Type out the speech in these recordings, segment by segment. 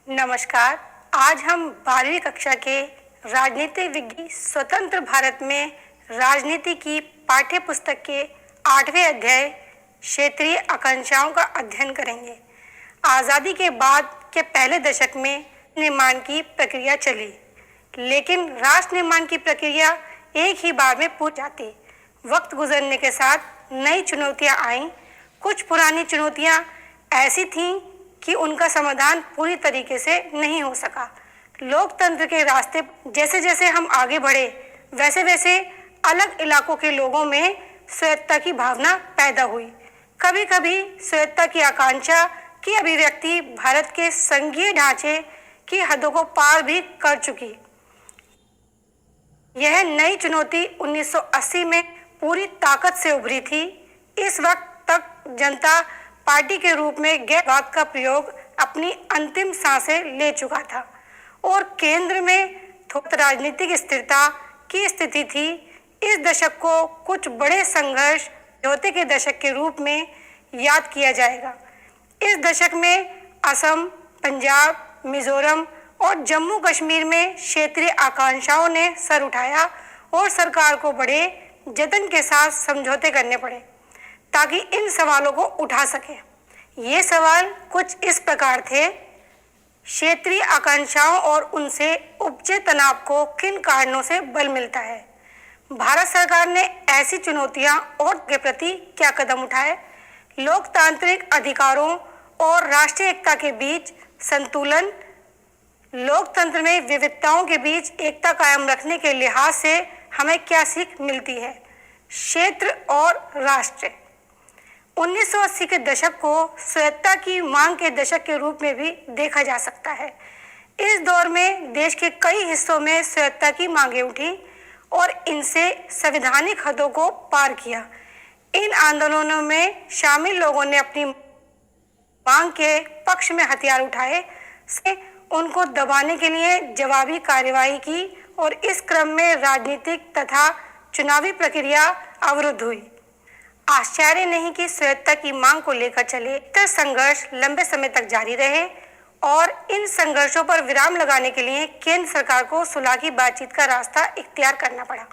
नमस्कार। आज हम 12वीं कक्षा के राजनीति विज्ञान स्वतंत्र भारत में राजनीति की पाठ्य पुस्तक के 8वें अध्याय क्षेत्रीय आकांक्षाओं का अध्ययन करेंगे। आज़ादी के बाद के पहले दशक में निर्माण की प्रक्रिया चली, लेकिन राष्ट्र निर्माण की प्रक्रिया एक ही बार में पूरी जाती। वक्त गुजरने के साथ नई चुनौतियां आईं। कुछ पुरानी चुनौतियां ऐसी थीं कि उनका समाधान पूरी तरीके से नहीं हो सका। लोकतंत्र के रास्ते जैसे जैसे हम आगे बढ़े, वैसे वैसे अलग इलाकों के लोगों में स्वायत्तता की भावना पैदा हुई। कभी कभी स्वायत्तता की आकांक्षा की अभिव्यक्ति भारत के संघीय ढांचे की हदों को पार भी कर चुकी। यह नई चुनौती 1980 में पूरी ताकत से उभरी थी। इस वक्त तक जनता पार्टी के रूप में गैरवाद का प्रयोग अपनी अंतिम सांसें ले चुका था और केंद्र में थोड़ी राजनीतिक स्थिरता की स्थिति थी। इस दशक को कुछ बड़े संघर्ष समझौते के दशक के रूप में याद किया जाएगा। इस दशक में असम, पंजाब, मिजोरम और जम्मू कश्मीर में क्षेत्रीय आकांक्षाओं ने सर उठाया और सरकार को बड़े जतन के साथ समझौते करने पड़े ताकि इन सवालों को उठा सके। ये सवाल कुछ इस प्रकार थे: क्षेत्रीय आकांक्षाओं और उनसे उपजे तनाव को किन कारणों से बल मिलता है? भारत सरकार ने ऐसी चुनौतियां और के प्रति क्या कदम उठाए? लोकतांत्रिक अधिकारों और राष्ट्रीय एकता के बीच संतुलन। लोकतंत्र में विविधताओं के बीच एकता कायम रखने के लिहाज से हमें क्या सीख मिलती है? क्षेत्र और राष्ट्र। 1980 के दशक को स्वायत्तता की मांग के दशक के रूप में भी देखा जा सकता है। इस दौर में देश के कई हिस्सों में स्वायत्तता की मांगें उठी और इनसे संवैधानिक हदों को पार किया। इन आंदोलनों में शामिल लोगों ने अपनी मांग के पक्ष में हथियार उठाए, से उनको दबाने के लिए जवाबी कार्रवाई की और इस क्रम में राजनीतिक तथा चुनावी प्रक्रिया अवरुद्ध हुई। आश्चर्य नहीं कि स्वायत्तता की मांग को लेकर चले संघर्ष लंबे समय तक जारी रहे और इन संघर्षों पर विराम लगाने के लिए केंद्र सरकार को सुलह की बातचीत का रास्ता इख्तियार करना पड़ा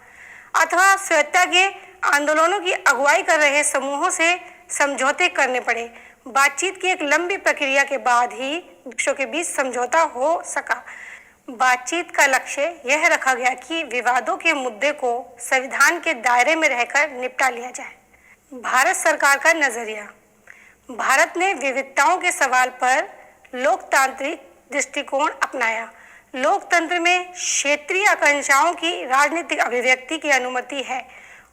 अथवा स्वायत्तता के आंदोलनों की अगुवाई कर रहे समूहों से समझौते करने पड़े। बातचीत की एक लंबी प्रक्रिया के बाद ही पक्षों के बीच समझौता हो सका। बातचीत का लक्ष्य यह रखा गया कि विवादों के मुद्दे को संविधान के दायरे में रहकर निपटा लिया जाए। भारत सरकार का नजरिया। भारत ने विविधताओं के सवाल पर लोकतांत्रिक दृष्टिकोण अपनाया। लोकतंत्र में क्षेत्रीय आकांक्षाओं की राजनीतिक अभिव्यक्ति की अनुमति है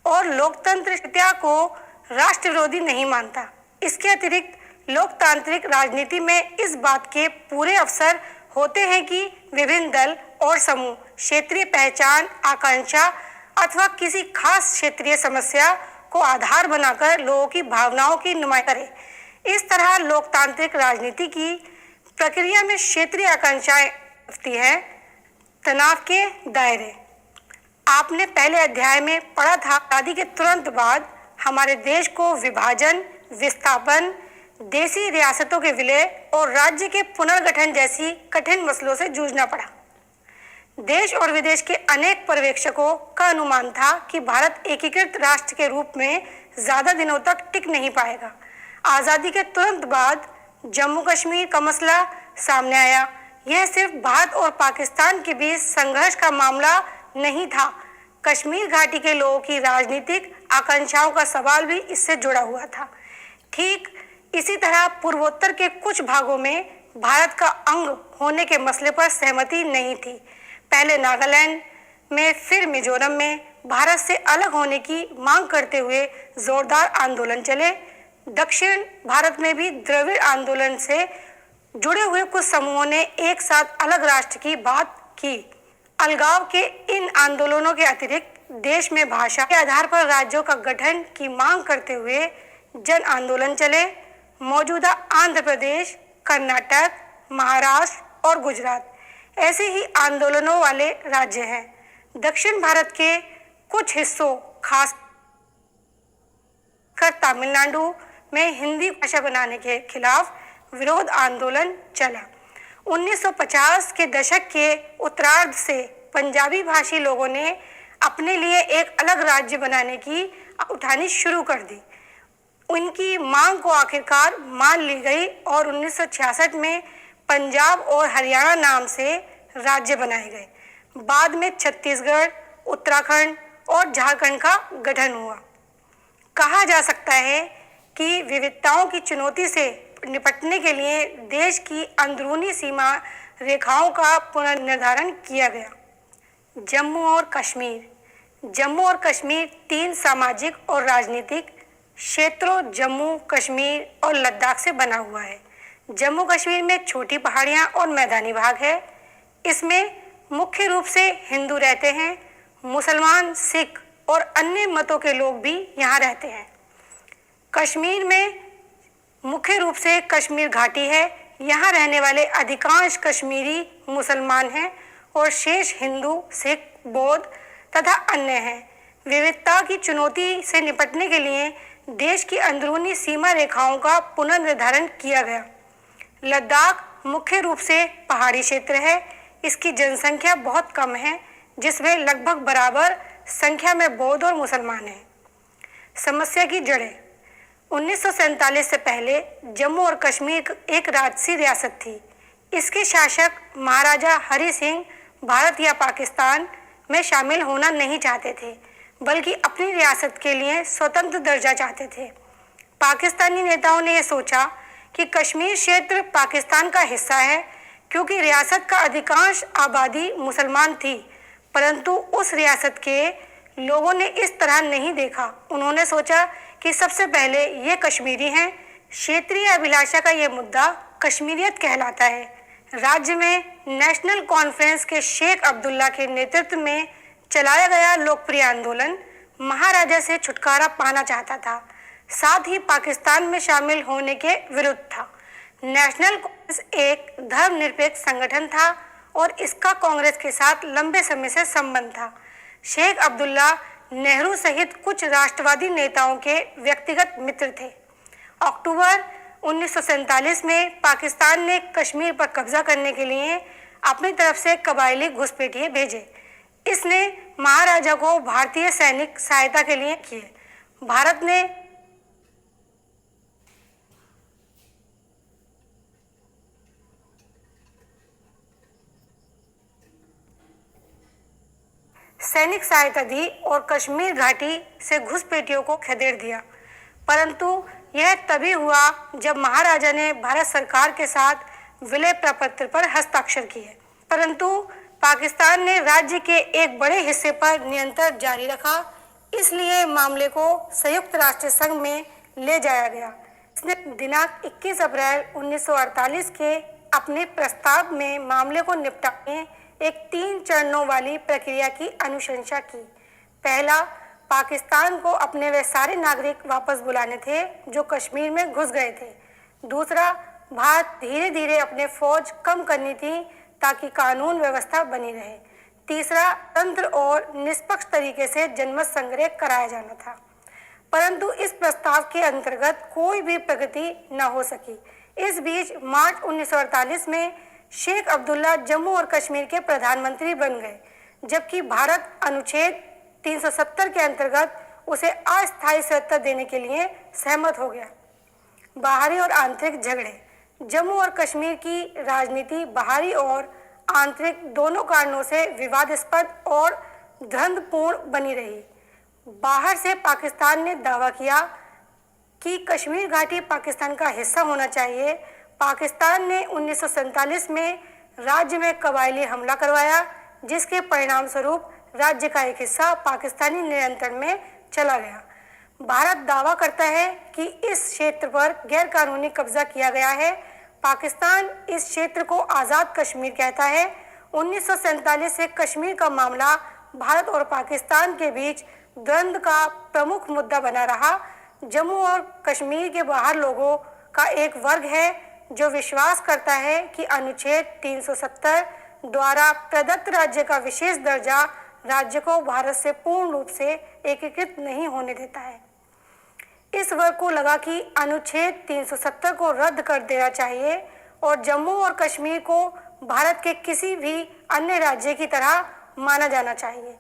और लोकतंत्र सत्ता को राष्ट्र विरोधी नहीं मानता। इसके अतिरिक्त लोकतांत्रिक राजनीति में इस बात के पूरे अवसर होते हैं कि विभिन्न दल और समूह क्षेत्रीय पहचान, आकांक्षा अथवा किसी खास क्षेत्रीय समस्या को आधार बनाकर लोगों की भावनाओं की नुमाइंदगी करे। इस तरह लोकतांत्रिक राजनीति की प्रक्रिया में क्षेत्रीय आकांक्षाएं होती है। तनाव के दायरे। आपने पहले अध्याय में पढ़ा था, आज़ादी के तुरंत बाद हमारे देश को विभाजन, विस्थापन, देसी रियासतों के विलय और राज्य के पुनर्गठन जैसी कठिन मसलों से जूझना पड़ा। देश और विदेश के अनेक पर्यवेक्षकों का अनुमान था कि भारत एकीकृत राष्ट्र के रूप में ज्यादा दिनों तक टिक नहीं पाएगा। आज़ादी के तुरंत बाद जम्मू कश्मीर का मसला सामने आया। यह सिर्फ भारत और पाकिस्तान के बीच संघर्ष का मामला नहीं था। कश्मीर घाटी के लोगों की राजनीतिक आकांक्षाओं का सवाल भी इससे जुड़ा हुआ था। ठीक इसी तरह पूर्वोत्तर के कुछ भागों में भारत का अंग होने के मसले पर सहमति नहीं थी। पहले नागालैंड में, फिर मिजोरम में भारत से अलग होने की मांग करते हुए जोरदार आंदोलन चले। दक्षिण भारत में भी द्रविड़ आंदोलन से जुड़े हुए कुछ समूहों ने एक साथ अलग राष्ट्र की बात की। अलगाव के इन आंदोलनों के अतिरिक्त देश में भाषा के आधार पर राज्यों का गठन की मांग करते हुए जन आंदोलन चले। मौजूदा आंध्र प्रदेश, कर्नाटक, महाराष्ट्र और गुजरात ऐसे ही आंदोलनों वाले राज्य हैं। दक्षिण भारत के कुछ हिस्सों, खास कर तमिलनाडु में हिंदी भाषा बनाने के खिलाफ विरोध आंदोलन चला। 1950 के दशक के उत्तरार्ध से पंजाबी भाषी लोगों ने अपने लिए एक अलग राज्य बनाने की उठानी शुरू कर दी। उनकी मांग को आखिरकार मान ली गई और 1966 में पंजाब और हरियाणा नाम से राज्य बनाए गए। बाद में छत्तीसगढ़, उत्तराखंड और झारखंड का गठन हुआ। कहा जा सकता है कि विविधताओं की चुनौती से निपटने के लिए देश की अंदरूनी सीमा रेखाओं का पुनर्निर्धारण किया गया। जम्मू और कश्मीर 3 सामाजिक और राजनीतिक क्षेत्रों जम्मू, कश्मीर और लद्दाख से बना हुआ है। जम्मू कश्मीर में छोटी पहाड़ियाँ और मैदानी भाग है। इसमें मुख्य रूप से हिंदू रहते हैं। मुसलमान, सिख और अन्य मतों के लोग भी यहाँ रहते हैं। कश्मीर में मुख्य रूप से कश्मीर घाटी है। यहाँ रहने वाले अधिकांश कश्मीरी मुसलमान हैं और शेष हिंदू, सिख, बौद्ध तथा अन्य हैं। विविधता की चुनौती से निपटने के लिए देश की अंदरूनी सीमा रेखाओं का पुनर्निर्धारण किया गया। लद्दाख मुख्य रूप से पहाड़ी क्षेत्र है। इसकी जनसंख्या बहुत कम है, जिसमें लगभग बराबर संख्या में बौद्ध और मुसलमान हैं। समस्या की जड़ें 1947 से पहले जम्मू और कश्मीर एक राजसी रियासत थी। इसके शासक महाराजा हरि सिंह भारत या पाकिस्तान में शामिल होना नहीं चाहते थे, बल्कि अपनी रियासत के लिए स्वतंत्र दर्जा चाहते थे। पाकिस्तानी नेताओं ने यह सोचा कि कश्मीर क्षेत्र पाकिस्तान का हिस्सा है, क्योंकि रियासत का अधिकांश आबादी मुसलमान थी। परंतु उस रियासत के लोगों ने इस तरह नहीं देखा। उन्होंने सोचा कि सबसे पहले ये कश्मीरी हैं। क्षेत्रीय अभिलाषा का ये मुद्दा कश्मीरियत कहलाता है। राज्य में नेशनल कॉन्फ्रेंस के शेख अब्दुल्ला के नेतृत्व में चलाया गया लोकप्रिय आंदोलन महाराजा से छुटकारा पाना चाहता था, साथ ही पाकिस्तान में शामिल होने के विरुद्ध था। नेशनल कांग्रेस एक धर्मनिरपेक्ष संगठन था और इसका कांग्रेस के साथ लंबे समय से संबंध था। शेख अब्दुल्ला नेहरू सहित कुछ राष्ट्रवादी नेताओं के व्यक्तिगत मित्र थे। अक्टूबर 1947 में पाकिस्तान ने कश्मीर पर कब्जा करने के लिए अपनी तरफ से कबायली घुसपैठिए भेजे। इसने महाराजा को भारतीय सैनिक सहायता के लिए किए। भारत ने सैनिक सहायता दी और कश्मीर घाटी से घुसपैठियों को खदेड़ दिया। परंतु यह तभी हुआ जब महाराजा ने भारत सरकार के साथ विलय प्रपत्र पर हस्ताक्षर किए। परंतु पाकिस्तान ने राज्य के एक बड़े हिस्से पर नियंत्रण जारी रखा, इसलिए मामले को संयुक्त राष्ट्र संघ में ले जाया गया। इसने दिनांक 21 अप्रैल 1948 के अपने प्रस्ताव में मामले को निपटाने एक 3 चरणों वाली प्रक्रिया की अनुशंसा की। पहला, पाकिस्तान को अपने वे सारे नागरिक वापस बुलाने थे जो कश्मीर में घुस गए थे। दूसरा, भारत धीरे धीरे अपने फौज कम करनी थी ताकि कानून व्यवस्था बनी रहे। तीसरा, तंत्र और निष्पक्ष तरीके से जनमत संग्रह कराया जाना था। परंतु इस प्रस्ताव के अंतर्गत कोई भी प्रगति न हो सकी। इस बीच मार्च 1948 में शेख अब्दुल्ला जम्मू और कश्मीर के प्रधानमंत्री बन गए, जबकि भारत अनुच्छेद 370 के अंतर्गत उसे अस्थायी सत्ता देने के लिए सहमत हो गया। बाहरी और आंतरिक झगड़े। जम्मू और कश्मीर की राजनीति बाहरी और आंतरिक दोनों कारणों से विवादास्पद और द्वंद्वपूर्ण बनी रही। बाहर से पाकिस्तान ने दावा किया कि कश्मीर घाटी पाकिस्तान का हिस्सा होना चाहिए। पाकिस्तान ने 1947 में राज्य में कबायली हमला करवाया, जिसके परिणाम स्वरूप राज्य का एक हिस्सा पाकिस्तानी नियंत्रण में चला गया। भारत दावा करता है कि इस क्षेत्र पर गैरकानूनी कब्जा किया गया है। पाकिस्तान इस क्षेत्र को आज़ाद कश्मीर कहता है। 1947 से कश्मीर का मामला भारत और पाकिस्तान के बीच द्वंद्व का प्रमुख मुद्दा बना रहा। जम्मू और कश्मीर के बाहर लोगों का एक वर्ग है जो विश्वास करता है कि अनुच्छेद 370 द्वारा प्रदत्त राज्य का विशेष दर्जा राज्य को भारत से पूर्ण रूप से एकीकृत नहीं होने देता है। इस वर्ग को लगा कि अनुच्छेद 370 को रद्द कर देना चाहिए और जम्मू और कश्मीर को भारत के किसी भी अन्य राज्य की तरह माना जाना चाहिए।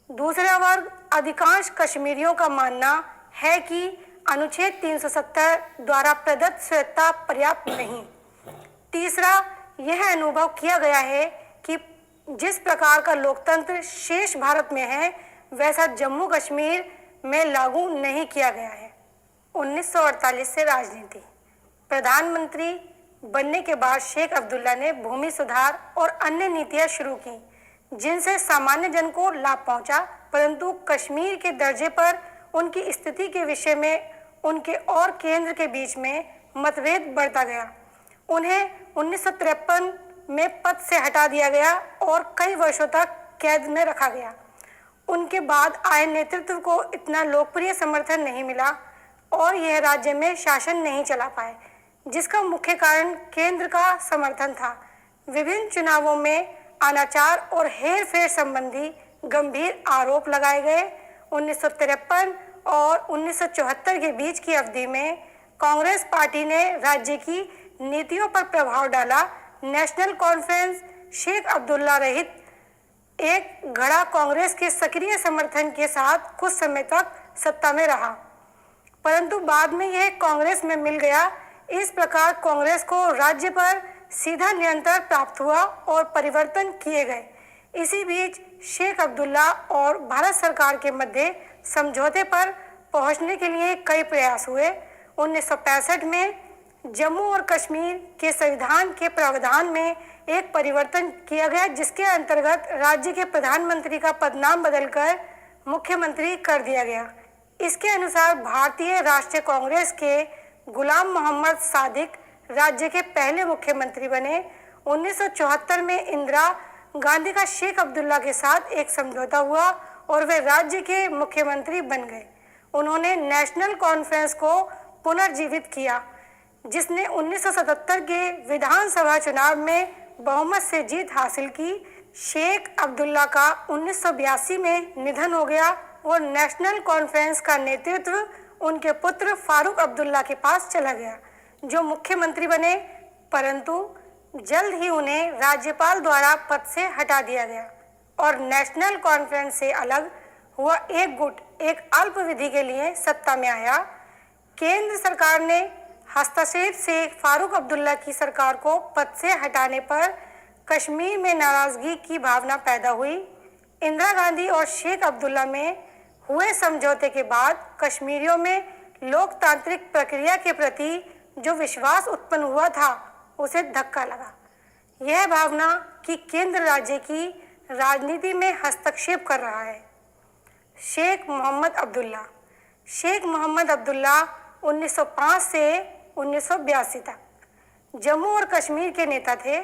दूसरा वर्ग अधिकांश कश्मीरियों का मानना है कि अनुच्छेद 370 द्वारा प्रदत्त स्वेच्छा पर्याप्त नहीं। तीसरा, यह अनुभव किया गया है कि जिस प्रकार का लोकतंत्र शेष भारत में है वैसा जम्मू कश्मीर में लागू नहीं किया गया है। 1948 से राजनीति। प्रधानमंत्री बनने के बाद शेख अब्दुल्ला ने भूमि सुधार और अन्य नीतियां शुरू की जिनसे सामान्य जन को लाभ पहुंचा, परंतु कश्मीर के दर्जे पर उनकी स्थिति के विषय में उनके और केंद्र के बीच में मतभेद बढ़ता गया। उन्हें 1953 में पद से हटा दिया गया और कई वर्षों तक कैद में रखा गया। उनके बाद आए नेतृत्व को इतना लोकप्रिय समर्थन नहीं मिला और यह राज्य में शासन नहीं चला पाए, जिसका मुख्य कारण केंद्र का समर्थन था। विभिन्न चुनावों में अनाचार और हेरफेर संबंधी गंभीर आरोप लगाए गए। 1953 और 1974 के बीच की अवधि में कांग्रेस पार्टी ने राज्य की नीतियों पर प्रभाव डाला। नेशनल कॉन्फ्रेंस शेख अब्दुल्ला रहित एक घड़ा कांग्रेस के सक्रिय समर्थन के साथ कुछ समय तक सत्ता में रहा, परंतु बाद में यह कांग्रेस में मिल गया। इस प्रकार कांग्रेस को राज्य पर सीधा नियंत्रण प्राप्त हुआ और परिवर्तन किए गए। इसी बीच शेख अब्दुल्ला और भारत सरकार के मध्य समझौते पर पहुंचने के लिए कई प्रयास हुए। 1965 में जम्मू और कश्मीर के संविधान के प्रावधान में एक परिवर्तन किया गया, जिसके अंतर्गत राज्य के प्रधानमंत्री का पदनाम बदलकर मुख्यमंत्री कर दिया गया। इसके अनुसार भारतीय राष्ट्रीय कांग्रेस के गुलाम मोहम्मद सादिक राज्य के पहले मुख्यमंत्री बने। 1974 में इंदिरा गांधी का शेख अब्दुल्ला के साथ एक समझौता हुआ और वे राज्य के मुख्यमंत्री बन गए। उन्होंने नेशनल कॉन्फ्रेंस को पुनर्जीवित किया, जिसने 1977 के विधानसभा चुनाव में बहुमत से जीत हासिल की। शेख अब्दुल्ला का 1982 में निधन हो गया और नेशनल कॉन्फ्रेंस का नेतृत्व उनके पुत्र फारूक अब्दुल्ला के पास चला गया, जो मुख्यमंत्री बने, परंतु जल्द ही उन्हें राज्यपाल द्वारा पद से हटा दिया गया और नेशनल कॉन्फ्रेंस से अलग हुआ एक गुट एक अल्पावधि के लिए सत्ता में आया। केंद्र सरकार ने हस्तक्षेप से फारूक अब्दुल्ला की सरकार को पद से हटाने पर कश्मीर में नाराजगी की भावना पैदा हुई। इंदिरा गांधी और शेख अब्दुल्ला में हुए समझौते के बाद कश्मीरियों में लोकतांत्रिक प्रक्रिया के प्रति जो विश्वास उत्पन्न हुआ था उसे धक्का लगा। यह भावना कि केंद्र राज्य की राजनीति में हस्तक्षेप कर रहा है। शेख मोहम्मद अब्दुल्ला। शेख मोहम्मद अब्दुल्ला 1905 से 1982 तक जम्मू और कश्मीर के नेता थे।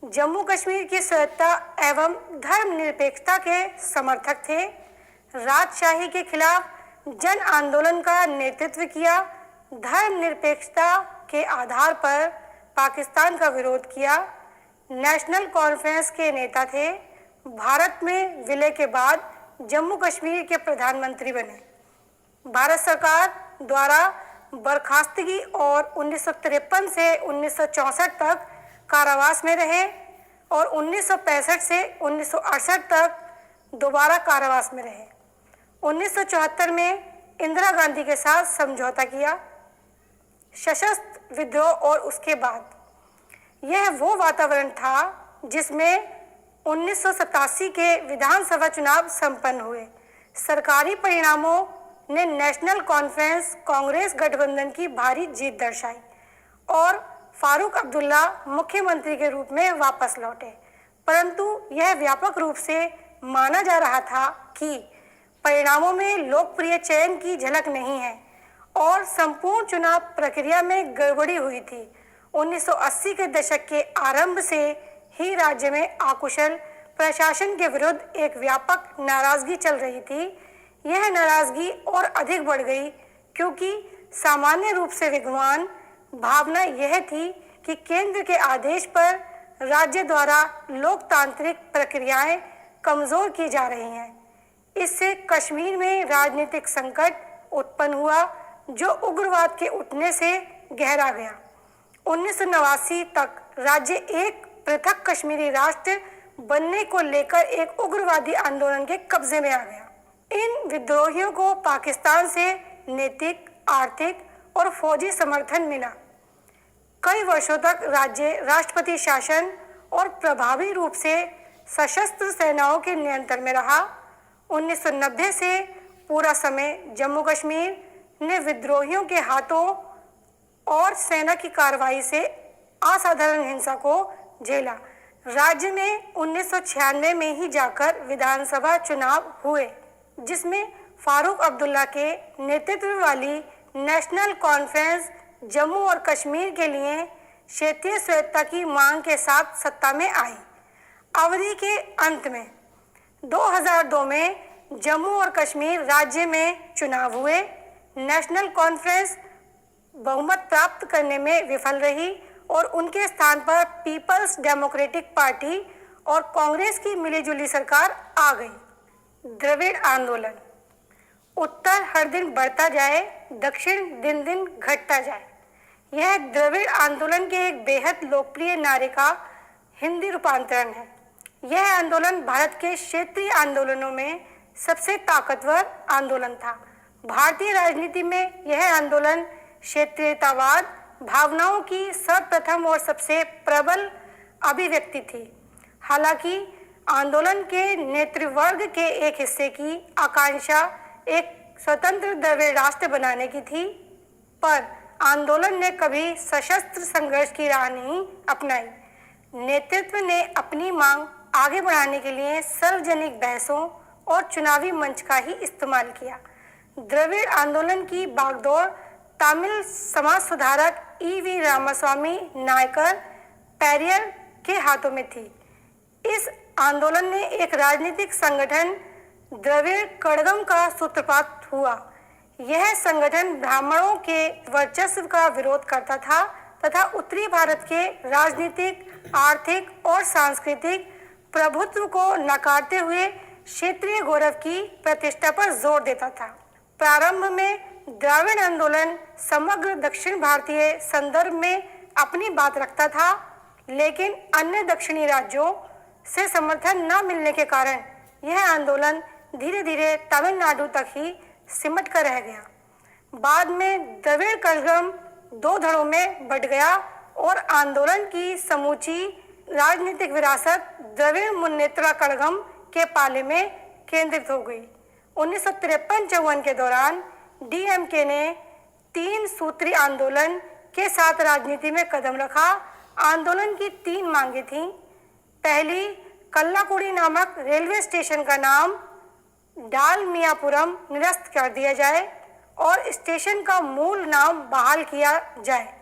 जम्मू कश्मीर की स्वायत्तता एवं धर्मनिरपेक्षता के समर्थक थे। राजशाही के खिलाफ जन आंदोलन का नेतृत्व किया। धर्मनिरपेक्षता के आधार पर पाकिस्तान का विरोध किया। नेशनल कॉन्फ्रेंस के नेता थे। भारत में विलय के बाद जम्मू कश्मीर के प्रधानमंत्री बने। भारत सरकार द्वारा बर्खास्तगी और 1953 से 1964 तक कारावास में रहे और 1965 से 1968 तक दोबारा कारावास में रहे। 1974 में इंदिरा गांधी के साथ समझौता किया। सशस्त्र विद्रोह और उसके बाद यह वो वातावरण था जिसमें 1987 के विधानसभा चुनाव संपन्न हुए। सरकारी परिणामों ने नेशनल कॉन्फ्रेंस कांग्रेस गठबंधन की भारी जीत दर्शाई और फारूक अब्दुल्ला मुख्यमंत्री के रूप में वापस लौटे, परंतु यह व्यापक रूप से माना जा रहा था कि परिणामों में लोकप्रिय चयन की झलक नहीं है और संपूर्ण चुनाव प्रक्रिया में गड़बड़ी हुई थी। 1980 के दशक के आरंभ से ही राज्य में अकुशल प्रशासन के विरुद्ध एक व्यापक नाराजगी चल रही थी। यह नाराजगी और अधिक बढ़ गई क्योंकि सामान्य रूप से विद्वान भावना यह थी कि केंद्र के आदेश पर राज्य द्वारा लोकतांत्रिक प्रक्रियाएं कमजोर की जा रही हैं। इससे कश्मीर में राजनीतिक संकट उत्पन्न हुआ जो उग्रवाद के उठने से गहरा गया। 1989 तक राज्य एक पृथक कश्मीरी राष्ट्र बनने को लेकर एक उग्रवादी आंदोलन के कब्जे में आ गया। इन विद्रोहियों को पाकिस्तान से नैतिक, आर्थिक और फौजी समर्थन मिला। कई वर्षों तक राज्य राष्ट्रपति शासन और प्रभावी रूप से सशस्त्र सेनाओं के नियंत्रण में रहा। 1990 से पूरा समय जम्मू कश्मीर ने विद्रोहियों के हाथों और सेना की कार्रवाई से असाधारण हिंसा को झेला। राज्य में 1996 में ही जाकर विधानसभा चुनाव हुए, जिसमें फारूक अब्दुल्ला के नेतृत्व वाली नेशनल कॉन्फ्रेंस जम्मू और कश्मीर के लिए क्षेत्रीय स्वायत्तता की मांग के साथ सत्ता में आई। अवधि के अंत में 2002 में जम्मू और कश्मीर राज्य में चुनाव हुए। नेशनल कॉन्फ्रेंस बहुमत प्राप्त करने में विफल रही और उनके स्थान पर पीपल्स डेमोक्रेटिक पार्टी और कांग्रेस की मिलीजुली सरकार आ गई। द्रविड़ आंदोलन। उत्तर हर दिन बढ़ता जाए, दक्षिण दिन दिन घटता जाए। यह द्रविड़ आंदोलन के एक बेहद लोकप्रिय नारे का हिंदी रूपांतरण है। यह आंदोलन भारत के क्षेत्रीय आंदोलनों में सबसे ताकतवर आंदोलन था। भारतीय राजनीति में यह आंदोलन क्षेत्रीयतावाद भावनाओं की सर्वप्रथम और सबसे प्रबल अभिव्यक्ति थी। हालांकि आंदोलन के नेतृवर्ग के एक हिस्से की आकांक्षा एक स्वतंत्र द्रविड़ राष्ट्र बनाने की थी, पर आंदोलन ने कभी सशस्त्र संघर्ष की राह नहीं अपनाई। नेतृत्व ने अपनी मांग आगे बढ़ाने के लिए सार्वजनिक बहसों और चुनावी मंच का ही इस्तेमाल किया। द्रविड़ आंदोलन की बागडोर तमिल समाज सुधारक ईवी रामास्वामी नायकर पेरियर के हाथों में थी। इस आंदोलन ने एक राजनीतिक संगठन द्रविड़ कड़गम का सूत्रपात हुआ। यह संगठन ब्राह्मणों के वर्चस्व का विरोध करता था तथा उत्तरी भारत के राजनीतिक, आर्थिक और सांस्कृतिक प्रभुत्व को नकारते हुए क्षेत्रीय गौरव की प्रतिष्ठा पर जोर देता था। प्रारंभ में द्रविड़ आंदोलन समग्र दक्षिण भारतीय संदर्भ में अपनी बात रखता था, लेकिन अन्य दक्षिणी राज्यों से समर्थन न मिलने के कारण यह आंदोलन धीरे धीरे तमिलनाडु तक ही सिमट कर रह गया। बाद में द्रविड़ कड़गम दो धड़ों में बंट गया और आंदोलन की समूची राजनीतिक विरासत द्रविड़ मुन्नेत्र कड़गम के पाले में केंद्रित हो गई। 1953-54 के दौरान डीएमके ने 3 सूत्री आंदोलन के साथ राजनीति में कदम रखा। आंदोलन की 3 मांगे थीं। पहली, कल्लाकुड़ी नामक रेलवे स्टेशन का नाम डालमियापुरम निरस्त कर दिया जाए और स्टेशन का मूल नाम बहाल किया जाए।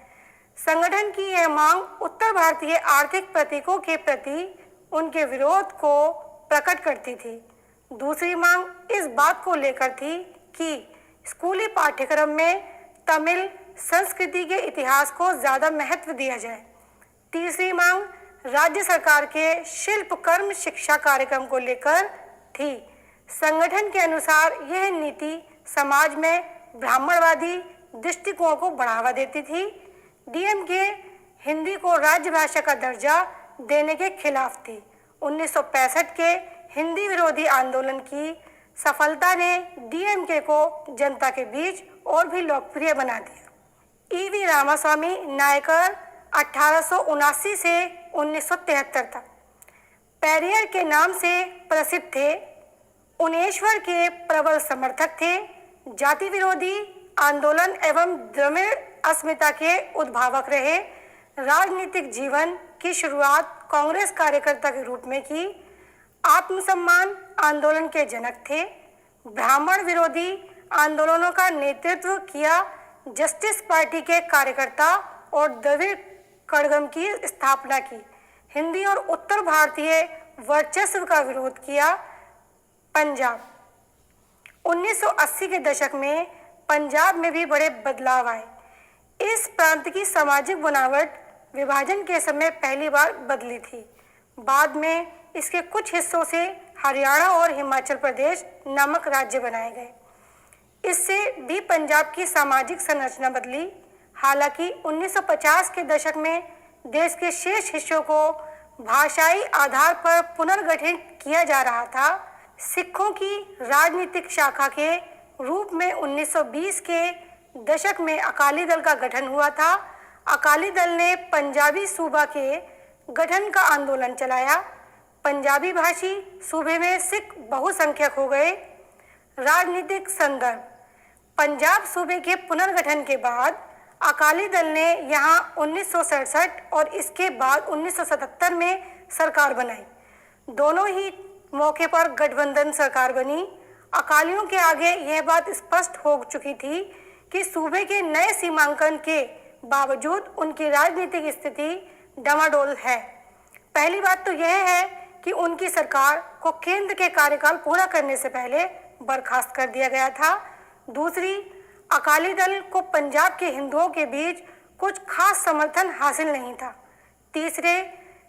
संगठन की यह मांग उत्तर भारतीय आर्थिक प्रतीकों के प्रति उनके विरोध को प्रकट करती थी। दूसरी मांग इस बात को लेकर थी कि स्कूली पाठ्यक्रम में तमिल संस्कृति के इतिहास को ज़्यादा महत्व दिया जाए। तीसरी मांग राज्य सरकार के शिल्प कर्म शिक्षा कार्यक्रम को लेकर थी। संगठन के अनुसार यह नीति समाज में ब्राह्मणवादी दृष्टिकोण को बढ़ावा देती थी। डीएमके हिंदी को राज्य भाषा का दर्जा देने के खिलाफ थी। 1965 के हिंदी विरोधी आंदोलन की सफलता ने डीएमके को जनता के बीच और भी लोकप्रिय बना दिया। ईवी रामास्वामी नायकर 1879 से 1973 तक पेरियर के नाम से प्रसिद्ध थे। उनेश्वर के प्रबल समर्थक थे। जाति विरोधी आंदोलन एवं द्रविड़ अस्मिता के उद्भावक रहे। राजनीतिक जीवन की शुरुआत कांग्रेस कार्यकर्ता के रूप में की। आत्मसम्मान आंदोलन के जनक थे। ब्राह्मण विरोधी आंदोलनों का नेतृत्व किया। जस्टिस पार्टी के कार्यकर्ता और द्रविड़ कड़गम की स्थापना की। हिंदी और उत्तर भारतीय वर्चस्व का विरोध किया। पंजाब 1980 के दशक में पंजाब में भी बड़े बदलाव आए। इस प्रांत की सामाजिक बनावट विभाजन के समय पहली बार बदली थी। बाद में इसके कुछ हिस्सों से हरियाणा और हिमाचल प्रदेश नामक राज्य बनाए गए। इससे भी पंजाब की सामाजिक संरचना बदली। हालांकि 1950 के दशक में देश के शेष हिस्सों को भाषाई आधार पर पुनर्गठित किया जा रहा था। सिखों की राजनीतिक शाखा के रूप में 1920 के दशक में अकाली दल का गठन हुआ था। अकाली दल ने पंजाबी सूबा के गठन का आंदोलन चलाया। पंजाबी भाषी सूबे में सिख बहुसंख्यक हो गए। राजनीतिक संदर्भ: पंजाब सूबे के पुनर्गठन के बाद अकाली दल ने यहां 1967 और इसके बाद 1977 में सरकार बनाई। दोनों ही मौके पर गठबंधन सरकार बनी। अकालियों के आगे यह बात स्पष्ट हो चुकी थी कि सूबे के नए सीमांकन के बावजूद उनकी राजनीतिक स्थिति डमाडोल है। पहली बात तो यह है कि उनकी सरकार को केंद्र के कार्यकाल पूरा करने से पहले बर्खास्त कर दिया गया था। दूसरी, अकाली दल को पंजाब के हिंदुओं के बीच कुछ खास समर्थन हासिल नहीं था। तीसरे,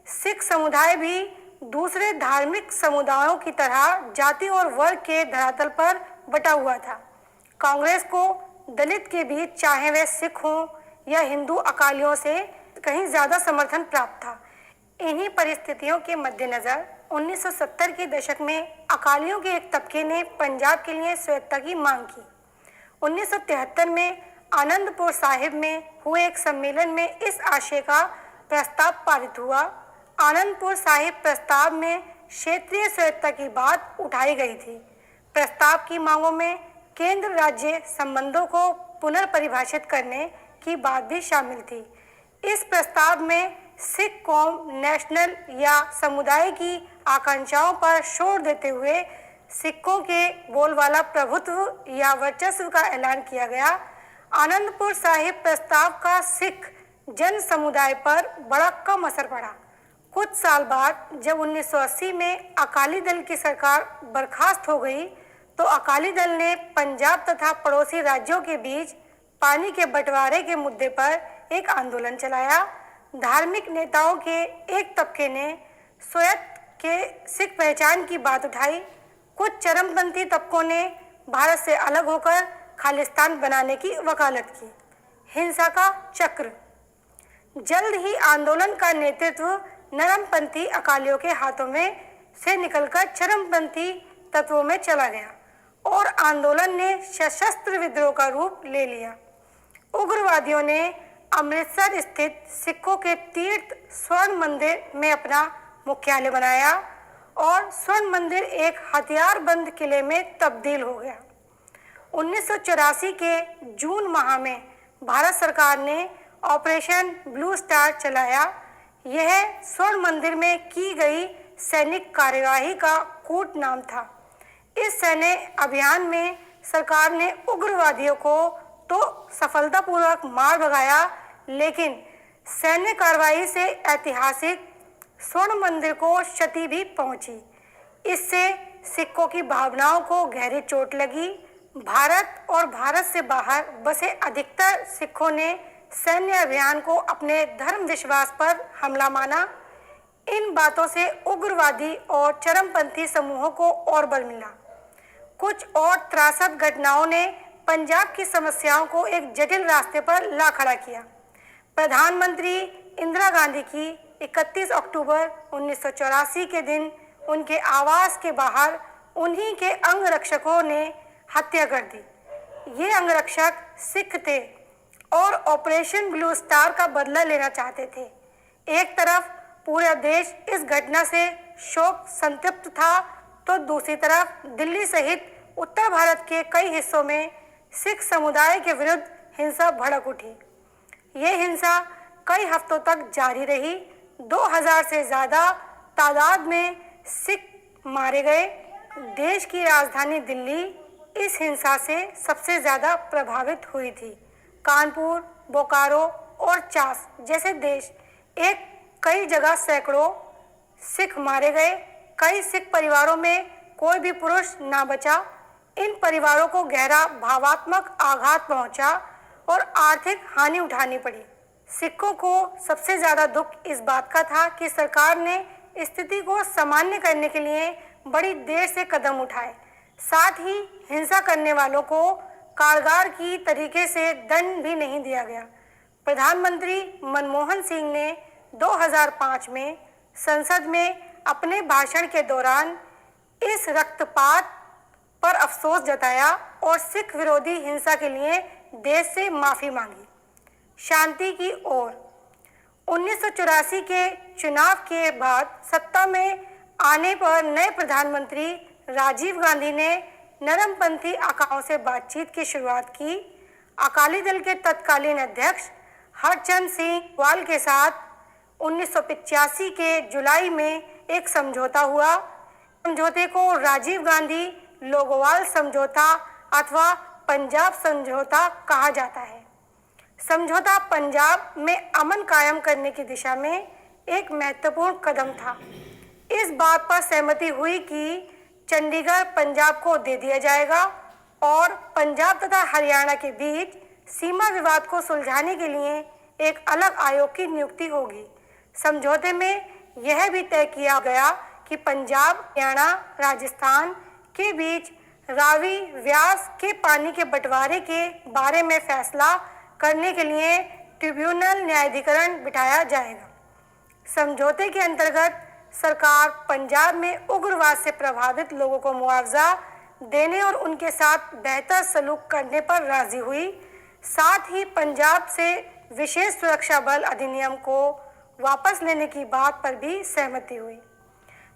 सिख समुदाय भी दूसरे धार्मिक समुदायों की तरह जाति और वर्ग के धरातल पर बटा हुआ था। कांग्रेस को दलित के बीच, चाहे वे सिख हों या हिंदू, अकालियों से कहीं ज्यादा समर्थन प्राप्त था। इन्हीं परिस्थितियों के मद्देनजर 1970 के दशक में अकालियों के एक तबके ने पंजाब के लिए स्वायत्तता की मांग की। 1973 में आनंदपुर साहिब में हुए एक सम्मेलन में इस आशय का प्रस्ताव पारित हुआ। आनंदपुर साहिब प्रस्ताव में क्षेत्रीय स्वायत्तता की बात उठाई गई थी। प्रस्ताव की मांगों में केंद्र राज्य संबंधों को पुनर्परिभाषित करने की बात भी शामिल थी। इस प्रस्ताव में सिख कौम नेशनल या समुदाय की आकांक्षाओं पर जोर देते हुए सिखों के बोलबाला प्रभुत्व या वर्चस्व का ऐलान किया गया। आनंदपुर साहिब प्रस्ताव का सिख जन समुदाय पर बड़ा कम असर पड़ा। कुछ साल बाद जब 1980 में अकाली दल की सरकार बर्खास्त हो गई तो अकाली दल ने पंजाब तथा पड़ोसी राज्यों के बीच पानी के बंटवारे के मुद्दे पर एक आंदोलन चलाया। धार्मिक नेताओं के एक तबके ने स्वायत्त के सिख पहचान की बात उठाई। कुछ चरमपंथी तबकों ने भारत से अलग होकर खालिस्तान बनाने की वकालत की। हिंसा का चक्र: जल्द ही आंदोलन का नेतृत्व नरमपंथी अकालियों के हाथों में से निकलकर चरमपंथी तत्वों में चला गया और आंदोलन ने सशस्त्र विद्रोह का रूप ले लिया। उग्रवादियों ने अमृतसर स्थित सिखों के तीर्थ स्वर्ण मंदिर में अपना मुख्यालय बनाया और स्वर्ण मंदिर एक हथियारबंद किले में तब्दील हो गया। 1984 के जून माह में भारत सरकार ने ऑपरेशन ब्लू स्टार चलाया। यह स्वर्ण मंदिर में की गई सैनिक कार्यवाही का कूट नाम था। इस सैन्य अभियान में सरकार ने उग्रवादियों को तो सफलतापूर्वक मार भगाया, लेकिन सैन्य कार्रवाई से ऐतिहासिक स्वर्ण मंदिर को क्षति भी पहुंची। इससे सिखों की भावनाओं को गहरी चोट लगी। भारत और भारत से बाहर बसे अधिकतर सिखों ने सैन्य अभियान को अपने धर्म विश्वास पर हमला माना। इन बातों से उग्रवादी और चरमपंथी समूहों को और बल मिला। कुछ और त्रासद घटनाओं ने पंजाब की समस्याओं को एक जटिल रास्ते पर ला खड़ा किया। प्रधानमंत्री इंदिरा गांधी की 31 अक्टूबर 1984 के दिन उनके आवास के बाहर उन्हीं के अंगरक्षकों ने हत्या कर दी। ये अंगरक्षक सिख थे और ऑपरेशन ब्लू स्टार का बदला लेना चाहते थे। एक तरफ पूरा देश इस घटना से शोक संतप्त था, तो दूसरी तरफ दिल्ली सहित उत्तर भारत के कई हिस्सों में सिख समुदाय के विरुद्ध हिंसा भड़क उठी। ये हिंसा कई हफ्तों तक जारी रही। 2000 से ज़्यादा तादाद में सिख मारे गए। देश की राजधानी दिल्ली इस हिंसा से सबसे ज़्यादा प्रभावित हुई थी। कानपुर, बोकारो और चास जैसे देश कई जगह सैकड़ों सिख मारे गए। कई सिख परिवारों में कोई भी पुरुष ना बचा। इन परिवारों को गहरा भावात्मक आघात पहुंचा और आर्थिक हानि उठानी पड़ी। सिखों को सबसे ज़्यादा दुख इस बात का था कि सरकार ने स्थिति को सामान्य करने के लिए बड़ी देर से कदम उठाए। साथ ही हिंसा करने वालों को कारगर की तरीके से दंड भी नहीं दिया गया। प्रधानमंत्री मनमोहन सिंह ने 2005 में संसद में अपने भाषण के दौरान इस रक्तपात पर अफसोस जताया और सिख विरोधी हिंसा के लिए देश से माफी मांगी। शांति की ओर 1984 के चुनाव के बाद सत्ता में आने पर नए प्रधानमंत्री राजीव गांधी ने नरमपंथी आकाओं से बातचीत की शुरुआत की। अकाली दल के तत्कालीन अध्यक्ष हरचंद सिंह वाल के साथ 1985 के जुलाई में एक समझौता हुआ। समझौते को राजीव गांधी लोगोवाल समझौता अथवा पंजाब समझौता कहा जाता है। समझौता पंजाब में अमन कायम करने की दिशा में एक महत्वपूर्ण कदम था। इस बात पर सहमति हुई कि चंडीगढ़ पंजाब को दे दिया जाएगा और पंजाब तथा हरियाणा के बीच सीमा विवाद को सुलझाने के लिए एक अलग आयोग की नियुक्ति होगी। समझौते में यह भी तय किया गया कि पंजाब, हरियाणा, राजस्थान के बीच रावी व्यास के पानी के बंटवारे के बारे में फैसला करने के लिए ट्रिब्यूनल न्यायाधिकरण बिठाया जाएगा। समझौते के अंतर्गत सरकार पंजाब में उग्रवाद से प्रभावित लोगों को मुआवजा देने और उनके साथ बेहतर सलूक करने पर राजी हुई। साथ ही पंजाब से विशेष सुरक्षा बल अधिनियम को वापस लेने की बात पर भी सहमति हुई।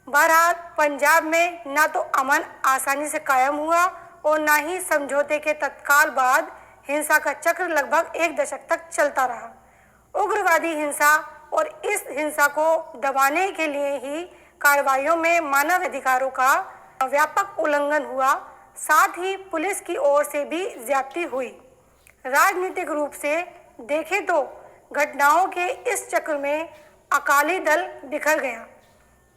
बहरहाल पंजाब में न तो अमन आसानी से कायम हुआ और न ही समझौते के तत्काल बाद हिंसा का चक्र लगभग एक दशक तक चलता रहा। उग्रवादी हिंसा और इस हिंसा को दबाने के लिए ही कार्रवाइयों में मानव अधिकारों का व्यापक उल्लंघन हुआ। साथ ही पुलिस की ओर से भी ज्यादती हुई। राजनीतिक रूप से देखें तो घटनाओं के इस चक्र में अकाली दल बिखर गया।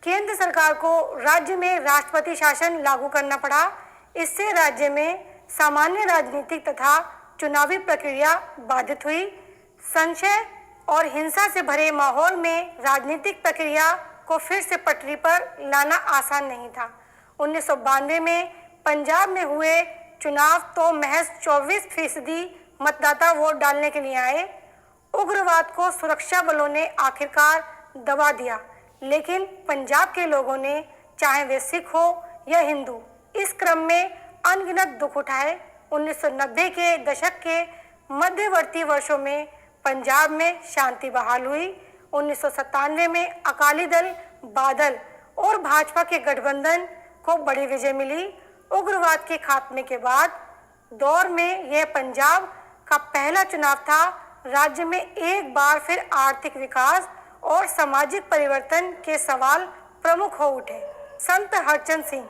केंद्र सरकार को राज्य में राष्ट्रपति शासन लागू करना पड़ा। इससे राज्य में सामान्य राजनीतिक तथा चुनावी प्रक्रिया बाधित हुई। संशय और हिंसा से भरे माहौल में राजनीतिक प्रक्रिया को फिर से पटरी पर लाना आसान नहीं था। 1992 में पंजाब में हुए चुनाव तो महज 24% मतदाता वोट डालने के लिए आए। उग्रवाद को सुरक्षा बलों ने आखिरकार दबा दिया, लेकिन पंजाब के लोगों ने, चाहे वे सिख हो या हिंदू, इस क्रम में अनगिनत दुख उठाए। 1990 के दशक के मध्यवर्ती वर्षों में पंजाब में शांति बहाल हुई। 1997 में अकाली दल, बादल और भाजपा के गठबंधन को बड़ी विजय मिली। उग्रवाद के खात्मे के बाद दौर में यह पंजाब का पहला चुनाव था। राज्य में एक बार फिर आर्थिक विकास और सामाजिक परिवर्तन के सवाल प्रमुख हो उठे। संत हरचंद सिंह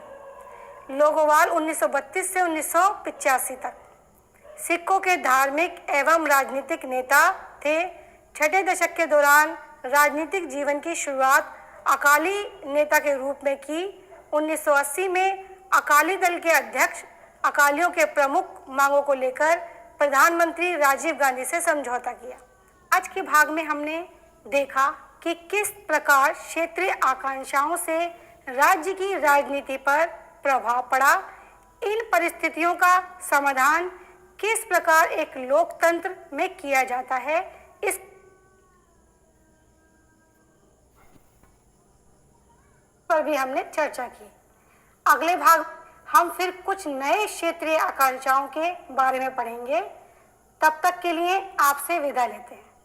लोगोवाल 1932 से 1985 तक सिखों के धार्मिक एवं राजनीतिक नेता थे। छठे दशक के दौरान राजनीतिक जीवन की शुरुआत अकाली नेता के रूप में की। 1980 में अकाली दल के अध्यक्ष अकालियों के प्रमुख मांगों को लेकर प्रधानमंत्री राजीव गांधी से समझौता किया। आज के भाग में हमने देखा कि किस प्रकार क्षेत्रीय आकांक्षाओं से राज्य की राजनीति पर प्रभाव पड़ा। इन परिस्थितियों का समाधान किस प्रकार एक लोकतंत्र में किया जाता है, इस पर भी हमने चर्चा की। अगले भाग हम फिर कुछ नए क्षेत्रीय आकांक्षाओं के बारे में पढ़ेंगे। तब तक के लिए आपसे विदा लेते हैं।